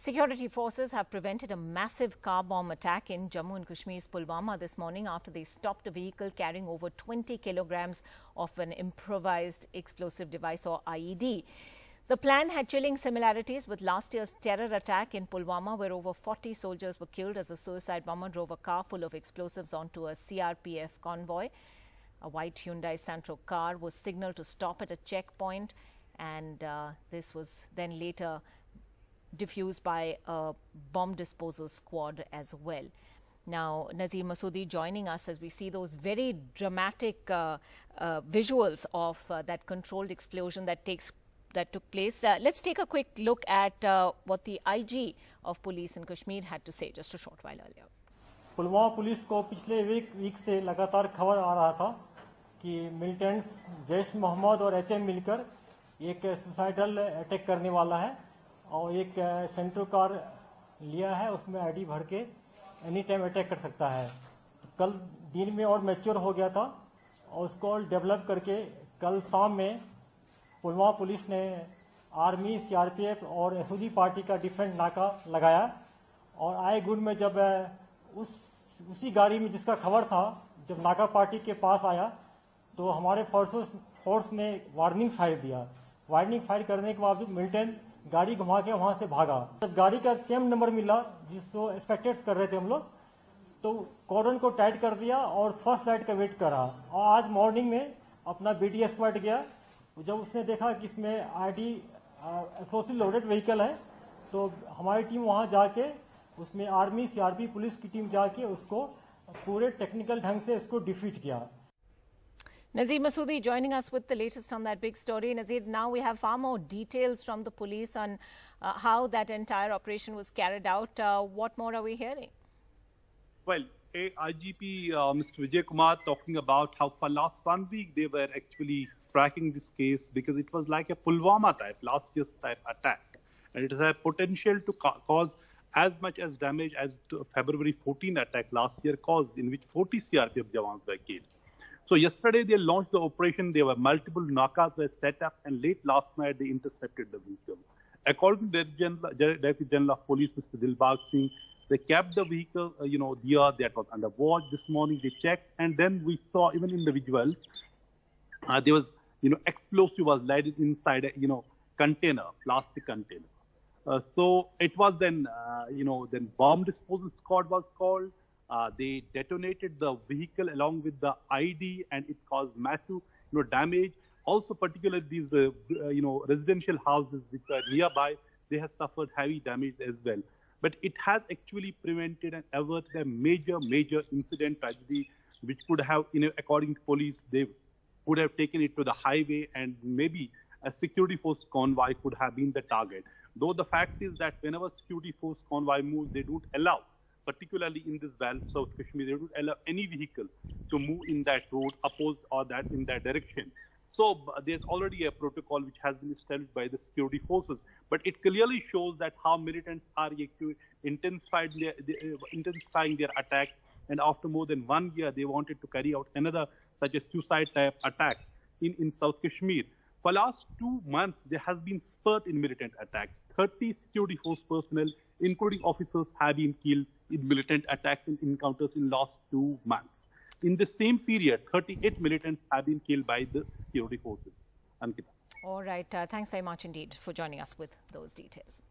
Security forces have prevented a massive car bomb attack in Jammu and Kashmir's Pulwama this morning after they stopped a vehicle carrying over 20 kilograms of an improvised explosive device or IED. The plan had chilling similarities with last year's terror attack in Pulwama, where over 40 soldiers were killed as a suicide bomber drove a car full of explosives onto a CRPF convoy. A white Hyundai Santro car was signaled to stop at a checkpoint, and this was then later diffused by a bomb disposal squad as well. Now, Nazir Masoodi joining us as we see those very dramatic visuals of that controlled explosion that took place. Let's take a quick look at what the IG of police in Kashmir had to say just a short while earlier. Pulwama police को पिछले week से लगातार खबर आ रहा था कि militants Jaish Mohammad और HM मिलकर एक सुसाइडल अटैक करने वाला है और एक सेंट्रो कार लिया है, उसमें आईडी भर के एनी टाइम अटैक कर सकता है। तो कल दिन में और मैच्योर हो गया था और उसको डेवलप करके कल शाम में पुलवामा पुलिस ने आर्मी, सीआरपीएफ और एसओजी पार्टी का डिफरेंट नाका लगाया और आए गुड में जब उसी गाड़ी में जिसका खबर था, जब नाका पार्टी के पास आया तो हमारे फोर्स ने वार्निंग फायर दिया। वार्निंग फायर करने के बावजूद मिलिटेंट गाड़ी घुमा के वहां से भागा। जब गाड़ी का सेम नंबर मिला जिसको एक्सपेक्टेड कर रहे थे हम लोग, तो कॉर्डन को टाइट कर दिया और फर्स्ट लाइट का वेट करा और आज मॉर्निंग में अपना बीटी स्क्वाड गया। जब उसने देखा कि इसमें आईडी एक्सप्लोसिव लोडेड व्हीकल है, तो हमारी टीम वहां जाके उसमें आर्मी, सीआरपी, पुलिस की टीम जाके उसको पूरे टेक्निकल ढंग से उसको डिफीट किया। Nazir Masoodi joining us with the latest on that big story. Nazir, now we have far more details from the police on how that entire operation was carried out. What more are we hearing? Well, IGP Mr. Vijay Kumar talking about how for last 1 week they were actually tracking this case because it was like a Pulwama type, last year's type attack. And it has a potential to cause as much as damage as the February 14 attack last year caused, in which 40 CRPF jawans were killed. So yesterday they launched the operation. There were multiple nakas were set up, and late last night they intercepted the vehicle. According to Director General of Police, Mr. Dilbag Singh, they kept the vehicle, there that was under watch. This morning they checked, and then we saw even in the visuals there was, explosive was lighted inside a, container, plastic container. So it was then, then bomb disposal squad was called. They detonated the vehicle along with the ID, and it caused massive, damage. Also, particularly these, residential houses which are nearby, they have suffered heavy damage as well. But it has actually prevented and averted a major incident tragedy, which could have, according to police, they would have taken it to the highway, and maybe a security force convoy could have been the target. Though the fact is that whenever security force convoy moves, they don't allow, particularly in this belt, South Kashmir, they don't allow any vehicle to move in that road, opposed or that in that direction. So there's already a protocol which has been established by the security forces. But it clearly shows that how militants are intensifying their attack. And after more than 1 year, they wanted to carry out another such a suicide-type attack in South Kashmir. For last 2 months, there has been spurt in militant attacks. 30 security force personnel, including officers, have been killed in militant attacks and encounters in last 2 months. In the same period, 38 militants have been killed by the security forces. Ankita. All right. Thanks very much indeed for joining us with those details.